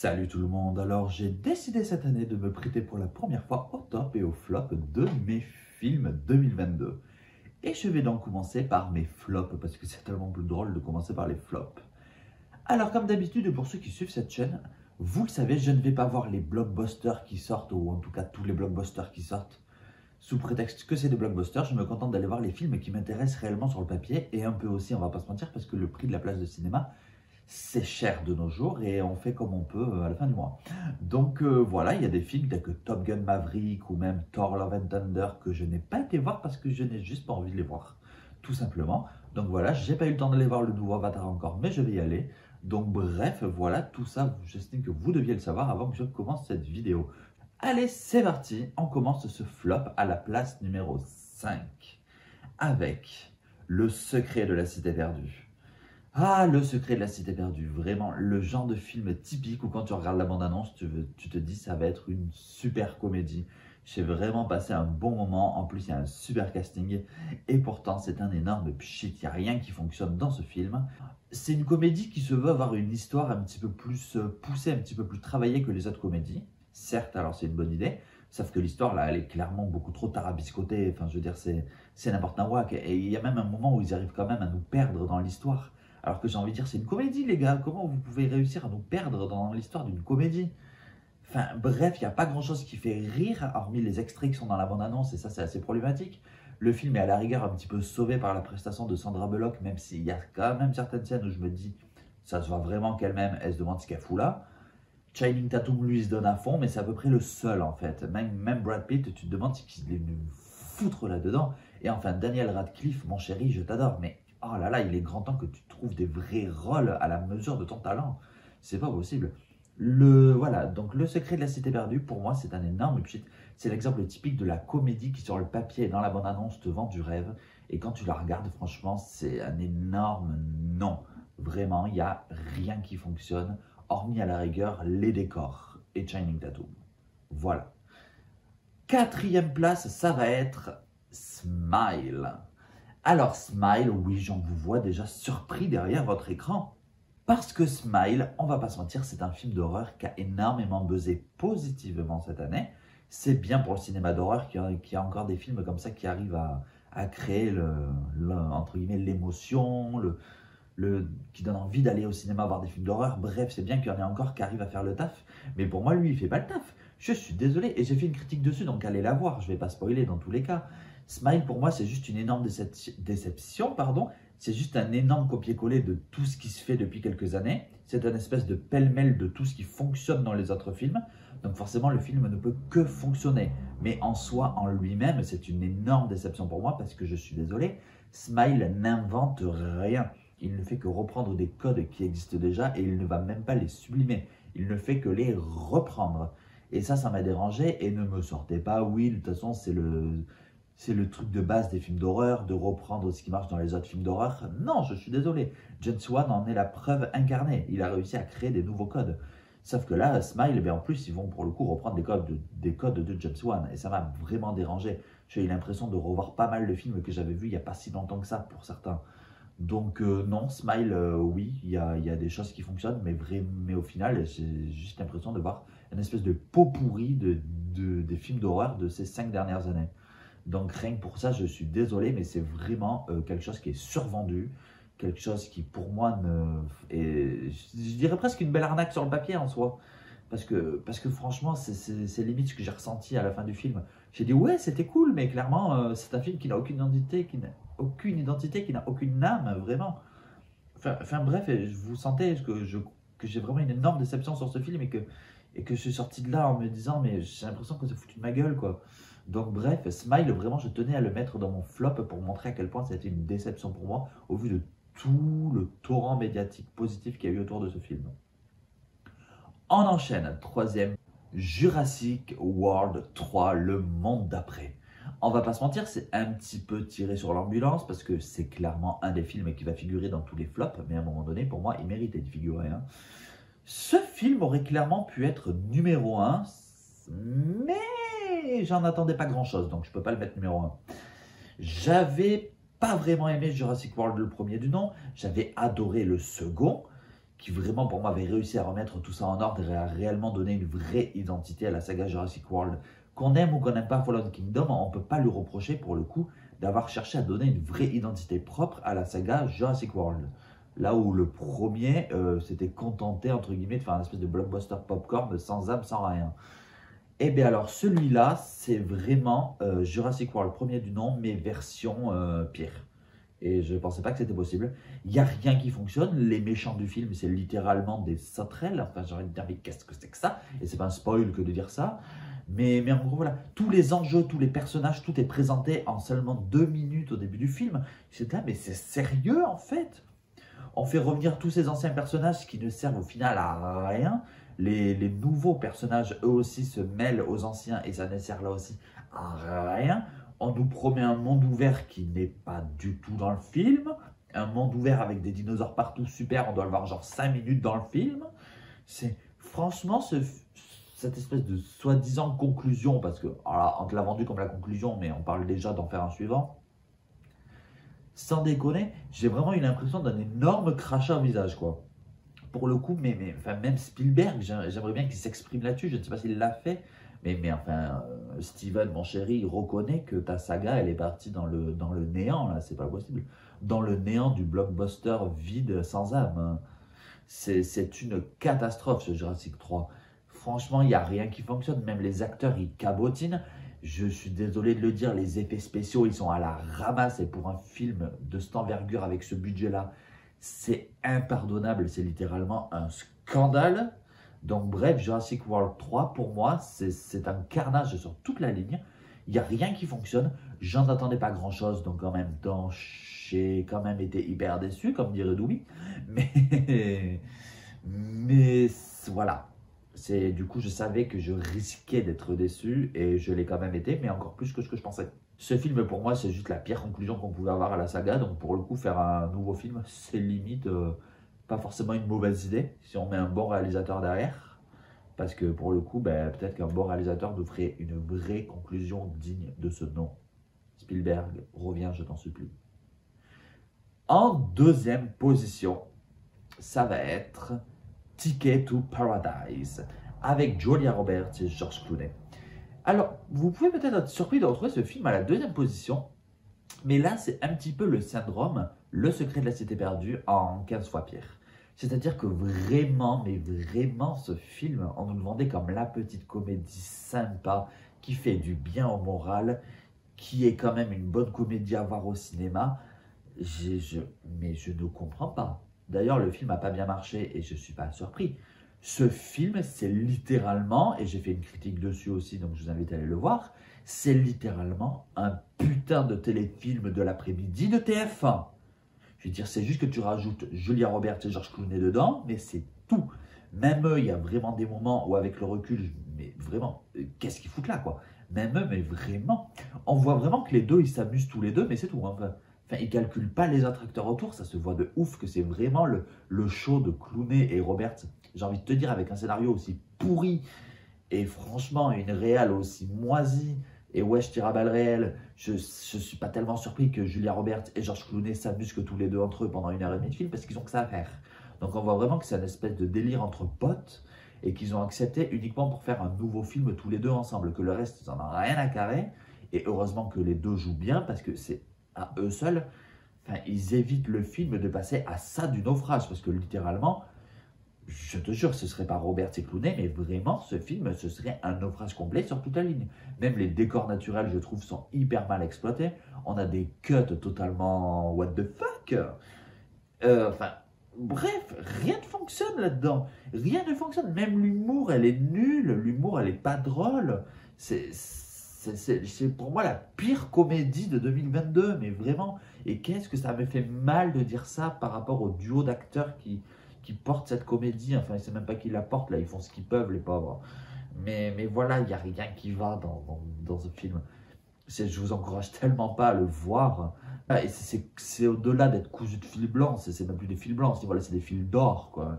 Salut tout le monde, alors j'ai décidé cette année de me prêter pour la première fois au top et au flop de mes films 2022. Et je vais donc commencer par mes flops, parce que c'est tellement plus drôle de commencer par les flops. Alors comme d'habitude, pour ceux qui suivent cette chaîne, vous le savez, je ne vais pas voir les blockbusters qui sortent, ou en tout cas tous les blockbusters qui sortent, sous prétexte que c'est des blockbusters. Je me contente d'aller voir les films qui m'intéressent réellement sur le papier, et un peu aussi, on va pas se mentir, parce que le prix de la place de cinéma, c'est cher de nos jours et on fait comme on peut à la fin du mois. Donc voilà, il y a des films tels que Top Gun Maverick ou même Thor Love and Thunder que je n'ai pas été voir parce que je n'ai juste pas envie de les voir, tout simplement. Donc voilà, j'ai pas eu le temps d'aller voir le nouveau Avatar encore, mais je vais y aller. Donc bref, voilà, tout ça, j'estime que vous deviez le savoir avant que je commence cette vidéo. Allez, c'est parti, on commence ce flop à la place numéro 5 avec Le Secret de la Cité Perdue. Ah, Le Secret de la Cité Perdue, vraiment le genre de film typique où quand tu regardes la bande-annonce, tu te dis ça va être une super comédie. J'ai vraiment passé un bon moment, en plus il y a un super casting, et pourtant c'est un énorme shit, il n'y a rien qui fonctionne dans ce film. C'est une comédie qui se veut avoir une histoire un petit peu plus poussée, un petit peu plus travaillée que les autres comédies. Certes, alors c'est une bonne idée, sauf que l'histoire là, elle est clairement beaucoup trop tarabiscotée, enfin je veux dire c'est n'importe quoi, et il y a même un moment où ils arrivent quand même à nous perdre dans l'histoire. Alors que j'ai envie de dire, c'est une comédie, les gars. Comment vous pouvez réussir à nous perdre dans l'histoire d'une comédie? Enfin, bref, il n'y a pas grand-chose qui fait rire, hormis les extraits qui sont dans la bande-annonce, et ça, c'est assez problématique. Le film est à la rigueur un petit peu sauvé par la prestation de Sandra Bullock, même s'il y a quand même certaines scènes où je me dis, ça se voit vraiment qu'elle-même, elle se demande ce qu'elle fout là. Channing Tatum, lui, se donne à fond, mais c'est à peu près le seul, en fait. Même Brad Pitt, tu te demandes ce qu'il est venu foutre là-dedans. Et enfin, Daniel Radcliffe, mon chéri, je t'adore, mais oh là là, il est grand temps que tu trouves des vrais rôles à la mesure de ton talent. C'est pas possible. Voilà, donc Le Secret de la Cité Perdue, pour moi, c'est un énorme shit. C'est l'exemple typique de la comédie qui, sur le papier et dans la bande-annonce, te vend du rêve. Et quand tu la regardes, franchement, c'est un énorme non. Vraiment, il n'y a rien qui fonctionne, hormis à la rigueur les décors et Channing Tatum. Voilà. Quatrième place, ça va être Smile. Alors Smile, oui, j'en vous vois déjà surpris derrière votre écran. Parce que Smile, on va pas se mentir, c'est un film d'horreur qui a énormément buzzé positivement cette année. C'est bien pour le cinéma d'horreur qu'il y a encore des films comme ça qui arrivent à créer entre guillemets l'émotion, qui donne envie d'aller au cinéma voir des films d'horreur. Bref, c'est bien qu'il y en ait encore qui arrivent à faire le taf. Mais pour moi, lui, il fait pas le taf. Je suis désolé. Et j'ai fait une critique dessus, donc allez la voir. Je vais pas spoiler dans tous les cas. Smile, pour moi, c'est juste une énorme déception, pardon. C'est juste un énorme copier-coller de tout ce qui se fait depuis quelques années. C'est une espèce de pêle-mêle de tout ce qui fonctionne dans les autres films. Donc forcément, le film ne peut que fonctionner. Mais en soi, en lui-même, c'est une énorme déception pour moi parce que je suis désolé. Smile n'invente rien. Il ne fait que reprendre des codes qui existent déjà et il ne va même pas les sublimer. Il ne fait que les reprendre. Et ça m'a dérangé. Et ne me sortez pas, oui, de toute façon, c'est le truc de base des films d'horreur, de reprendre ce qui marche dans les autres films d'horreur. Non, je suis désolé. James Wan en est la preuve incarnée. Il a réussi à créer des nouveaux codes. Sauf que là, Smile, en plus, ils vont pour le coup reprendre des codes de James Wan. Et ça m'a vraiment dérangé. J'ai eu l'impression de revoir pas mal de films que j'avais vus il n'y a pas si longtemps que ça pour certains. Donc non, Smile, oui, il y a des choses qui fonctionnent, mais au final, j'ai juste l'impression de voir une espèce de pot pourri des films d'horreur de ces 5 dernières années. Donc rien que pour ça, je suis désolé, mais c'est vraiment quelque chose qui est survendu, quelque chose qui pour moi est, je dirais presque une belle arnaque sur le papier en soi. Parce que franchement, c'est limite ce que j'ai ressenti à la fin du film. J'ai dit ouais, c'était cool, mais clairement, c'est un film qui n'a aucune identité, qui n'a aucune âme, vraiment. Enfin bref, vous sentez que j'ai vraiment une énorme déception sur ce film et que je suis sorti de là en me disant mais j'ai l'impression que ça fout de ma gueule quoi. Donc bref, Smile, vraiment je tenais à le mettre dans mon flop pour montrer à quel point ça a été une déception pour moi au vu de tout le torrent médiatique positif qu'il y a eu autour de ce film. On enchaîne, troisième, Jurassic World 3, le monde d'après. On va pas se mentir, c'est un petit peu tiré sur l'ambulance parce que c'est clairement un des films qui va figurer dans tous les flops, mais à un moment donné, pour moi, il méritait de figurer. Hein. Ce film aurait clairement pu être numéro 1, mais j'en attendais pas grand-chose, donc je peux pas le mettre numéro 1. J'avais pas vraiment aimé Jurassic World le premier du nom, j'avais adoré le second, qui vraiment pour moi avait réussi à remettre tout ça en ordre et à réellement donner une vraie identité à la saga Jurassic World. Qu'on aime ou qu'on n'aime pas Fallen Kingdom, on ne peut pas lui reprocher pour le coup d'avoir cherché à donner une vraie identité propre à la saga Jurassic World. Là où le premier s'était contenté entre guillemets de faire un espèce de blockbuster popcorn sans âme, sans rien. Et bien alors celui-là, c'est vraiment Jurassic World, premier du nom, mais version pire. Et je ne pensais pas que c'était possible. Il n'y a rien qui fonctionne. Les méchants du film, c'est littéralement des sauterelles. Enfin, j'ai envie de dire, mais qu'est-ce que c'est que ça? Et c'est pas un spoil que de dire ça. Mais en gros, voilà. Tous les enjeux, tous les personnages, tout est présenté en seulement 2 minutes au début du film. J'étais là, mais c'est sérieux en fait. On fait revenir tous ces anciens personnages qui ne servent au final à rien. Les nouveaux personnages, eux aussi, se mêlent aux anciens et ça ne sert là aussi à rien. On nous promet un monde ouvert qui n'est pas du tout dans le film. Un monde ouvert avec des dinosaures partout, super, on doit le voir genre 5 minutes dans le film. C'est franchement cette espèce de soi-disant conclusion, parce que alors, on te l'a vendu comme la conclusion, mais on parle déjà d'en faire un suivant. Sans déconner, j'ai vraiment eu l'impression d'un énorme crachat au visage, quoi. Pour le coup, enfin, même Spielberg, j'aimerais bien qu'il s'exprime là-dessus. Je ne sais pas s'il l'a fait, mais enfin, Steven, mon chéri, il reconnaît que ta saga, elle est partie dans le néant, là, c'est pas possible. Dans le néant du blockbuster vide sans âme. Hein. C'est une catastrophe, ce Jurassic 3. Franchement, il n'y a rien qui fonctionne. Même les acteurs, ils cabotinent. Je suis désolé de le dire, les effets spéciaux, ils sont à la ramasse. Et pour un film de cette envergure avec ce budget-là, c'est impardonnable. C'est littéralement un scandale. Donc bref, Jurassic World 3, pour moi, c'est un carnage sur toute la ligne. Il n'y a rien qui fonctionne. J'en attendais pas grand-chose. Donc en même temps, j'ai quand même été hyper déçu, comme dirait Doumi. Mais voilà. Du coup, je savais que je risquais d'être déçu et je l'ai quand même été, mais encore plus que ce que je pensais. Ce film, pour moi, c'est juste la pire conclusion qu'on pouvait avoir à la saga. Donc, pour le coup, faire un nouveau film, c'est limite pas forcément une mauvaise idée si on met un bon réalisateur derrière. Parce que pour le coup, ben, peut-être qu'un bon réalisateur nous ferait une vraie conclusion digne de ce nom. Spielberg, reviens, je t'en supplie. En deuxième position, ça va être Ticket to Paradise avec Julia Roberts et George Clooney. Alors, vous pouvez peut-être être surpris de retrouver ce film à la deuxième position, mais là, c'est un petit peu le syndrome Le secret de la cité perdue en 15 fois pire. C'est-à-dire que vraiment, mais vraiment, ce film, on nous le vendait comme la petite comédie sympa, qui fait du bien au moral, qui est quand même une bonne comédie à voir au cinéma. Mais je ne comprends pas. D'ailleurs, le film n'a pas bien marché et je ne suis pas surpris. Ce film, c'est littéralement, et j'ai fait une critique dessus aussi, donc je vous invite à aller le voir, c'est littéralement un putain de téléfilm de l'après-midi de TF1. Je veux dire, c'est juste que tu rajoutes Julia Roberts et George Clooney dedans, mais c'est tout. Même eux, il y a vraiment des moments où, avec le recul, mais vraiment, qu'est-ce qu'ils foutent là, quoi? Même eux, mais vraiment. On voit vraiment que les deux, ils s'amusent tous les deux, mais c'est tout. Hein. Enfin, ils ne calculent pas les autres acteurs autour, ça se voit de ouf que c'est vraiment le show de Clooney et Roberts. J'ai envie de te dire, avec un scénario aussi pourri, et franchement, une réale aussi moisie, et ouais, je tire à balles réelles. Je ne suis pas tellement surpris que Julia Roberts et George Clooney s'amusent que tous les deux entre eux pendant 1h30 de film parce qu'ils ont que ça à faire. Donc on voit vraiment que c'est une espèce de délire entre potes et qu'ils ont accepté uniquement pour faire un nouveau film tous les deux ensemble. Que le reste, ils n'en ont rien à carrer. Et heureusement que les deux jouent bien parce que c'est à eux seuls. Enfin, ils évitent le film de passer à ça du naufrage parce que littéralement, je te jure, ce serait pas Robert et Clooney, mais vraiment, ce film, ce serait un naufrage complet sur toute la ligne. Même les décors naturels, je trouve, sont hyper mal exploités. On a des cuts totalement what the fuck. Enfin, bref, rien ne fonctionne là-dedans. Rien ne fonctionne. Même l'humour, elle est nulle. L'humour, elle est pas drôle. C'est pour moi la pire comédie de 2022, mais vraiment. Et qu'est-ce que ça me fait mal de dire ça par rapport au duo d'acteurs qui portent cette comédie. Enfin, je ne sais même pas qui la porte, là, ils font ce qu'ils peuvent, les pauvres. Mais voilà, il n'y a rien qui va dans ce film. Je vous encourage tellement pas à le voir. Et c'est au-delà d'être cousu de fil blanc, c'est même plus des fils blancs, voilà, c'est des fils d'or, quoi.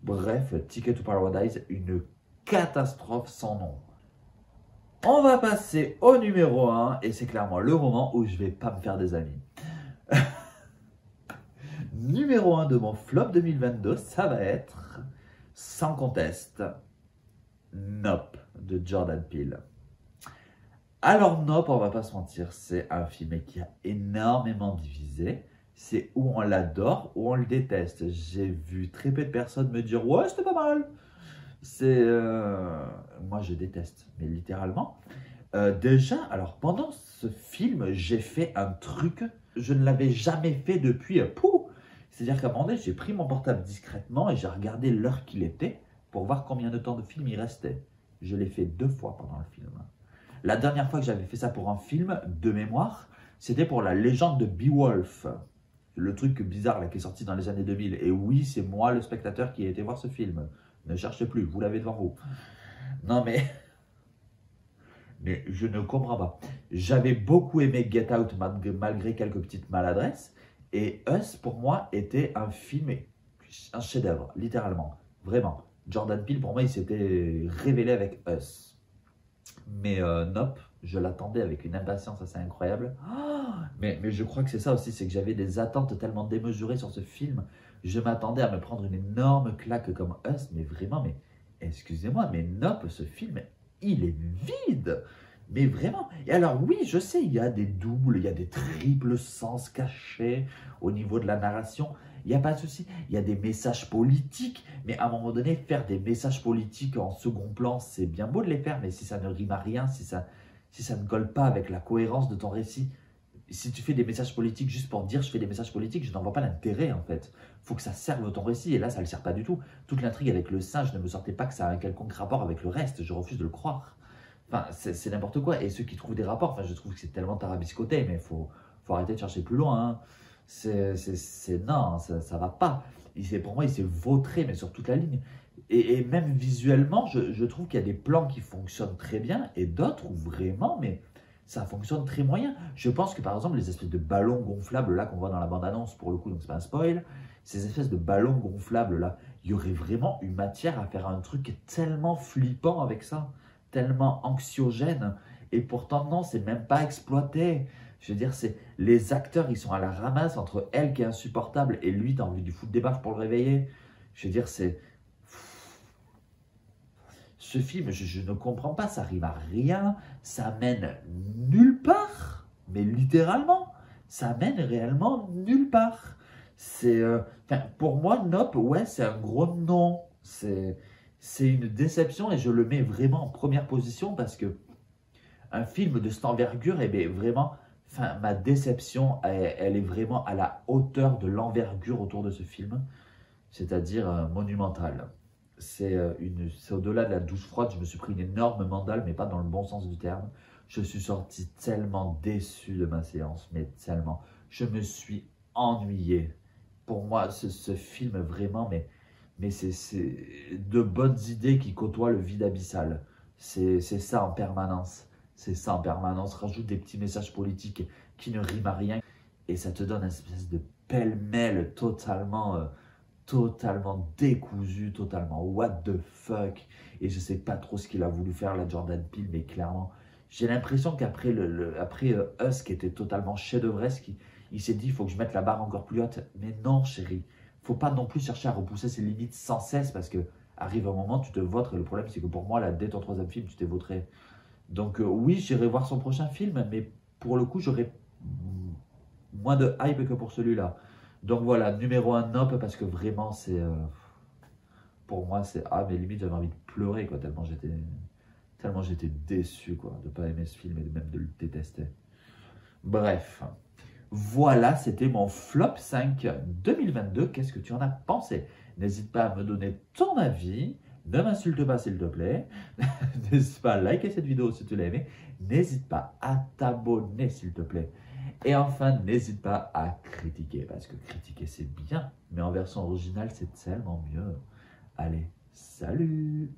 Bref, Ticket to Paradise, une catastrophe sans nom. On va passer au numéro 1, et c'est clairement le moment où je vais pas me faire des amis. numéro 1 de mon flop 2022, ça va être, sans conteste, Nope de Jordan Peele. Alors Nope, on va pas se mentir, c'est un film qui a énormément divisé. C'est où on l'adore ou on le déteste. J'ai vu très peu de personnes me dire ouais c'était pas mal. Moi je déteste, mais littéralement. Déjà, alors pendant ce film, j'ai fait un truc, je ne l'avais jamais fait depuis pouh. C'est-à-dire qu'à un moment donné, j'ai pris mon portable discrètement et j'ai regardé l'heure qu'il était pour voir combien de temps de film il restait. Je l'ai fait 2 fois pendant le film. La dernière fois que j'avais fait ça pour un film, de mémoire, c'était pour La Légende de Beowulf. Le truc bizarre là, qui est sorti dans les années 2000. Et oui, c'est moi le spectateur qui a été voir ce film. Ne cherchez plus, vous l'avez devant vous. Non mais... Mais je ne comprends pas. J'avais beaucoup aimé Get Out malgré quelques petites maladresses. Et Us, pour moi, était un film, un chef-d'œuvre, littéralement. Vraiment. Jordan Peele, pour moi, il s'était révélé avec Us. Mais Nope, je l'attendais avec une impatience assez incroyable. Mais je crois que c'est ça aussi, c'est que j'avais des attentes tellement démesurées sur ce film. Je m'attendais à me prendre une énorme claque comme Us, mais vraiment, mais excusez-moi, mais Nope, ce film, il est vide. Mais vraiment. Et alors oui, je sais, il y a des doubles, il y a des triples sens cachés au niveau de la narration. Il n'y a pas de souci. Il y a des messages politiques. Mais à un moment donné, faire des messages politiques en second plan, c'est bien beau de les faire. Mais si ça ne rime à rien, si ça ne colle pas avec la cohérence de ton récit, si tu fais des messages politiques juste pour dire je fais des messages politiques, je n'en vois pas l'intérêt en fait. Il faut que ça serve ton récit. Et là, ça ne le sert pas du tout. Toute l'intrigue avec le singe ne me sortait pas que ça a un quelconque rapport avec le reste. Je refuse de le croire. Enfin, c'est n'importe quoi. Et ceux qui trouvent des rapports, enfin, je trouve que c'est tellement tarabiscoté, mais faut arrêter de chercher plus loin. Hein. Non, ça va pas. Pour moi, il s'est vautré, mais sur toute la ligne. Et même visuellement, je trouve qu'il y a des plans qui fonctionnent très bien et d'autres où vraiment, mais ça fonctionne très moyen. Je pense que par exemple, les espèces de ballons gonflables là qu'on voit dans la bande-annonce, pour le coup, donc c'est pas un spoil, ces espèces de ballons gonflables là, il y aurait vraiment eu matière à faire un truc tellement flippant avec ça, tellement anxiogène. Et pourtant, non, c'est même pas exploité. Je veux dire, les acteurs, ils sont à la ramasse entre elle qui est insupportable et lui, t'as envie de lui foutre des baffes pour le réveiller. Je veux dire, ce film, je ne comprends pas, ça rime à rien, ça mène nulle part, mais littéralement, ça mène réellement nulle part. Pour moi, Nope, ouais, c'est un gros non. C'est une déception et je le mets vraiment en première position parce que un film de cette envergure, eh bien, vraiment, ma déception, elle est vraiment à la hauteur de l'envergure autour de ce film, c'est-à-dire monumentale. C'est au-delà de la douche froide, je me suis pris une énorme mandale, mais pas dans le bon sens du terme. Je suis sorti tellement déçu de ma séance, mais tellement. Je me suis ennuyé. Pour moi, ce film, vraiment, mais c'est de bonnes idées qui côtoient le vide abyssal. C'est ça en permanence. C'est ça en permanence. Rajoute des petits messages politiques qui ne riment à rien et ça te donne une espèce de pêle-mêle totalement décousu, totalement what the fuck. Et je sais pas trop ce qu'il a voulu faire, la Jordan Peele, mais clairement, j'ai l'impression qu'après après Us, qui était totalement chef-d'œuvresque, il s'est dit, il faut que je mette la barre encore plus haute. Mais non, chérie, faut pas non plus chercher à repousser ses limites sans cesse, parce que arrive un moment, tu te vautres, et le problème, c'est que pour moi, là, dès ton 3e film, tu t'es vautré. Donc oui, j'irai voir son prochain film, mais pour le coup, j'aurai moins de hype que pour celui-là. Donc voilà, numéro 1, Nope, parce que vraiment, pour moi, c'est... Ah, mais limite, j'avais envie de pleurer, quoi, tellement j'étais déçu, quoi, de pas aimer ce film et même de le détester. Bref, voilà, c'était mon flop 5 2022. Qu'est-ce que tu en as pensé? N'hésite pas à me donner ton avis. Ne m'insulte pas, s'il te plaît. N'hésite pas à liker cette vidéo si tu l'as aimé. N'hésite pas à t'abonner, s'il te plaît. Et enfin, n'hésite pas à critiquer, parce que critiquer, c'est bien. Mais en version originale, c'est tellement mieux. Allez, salut!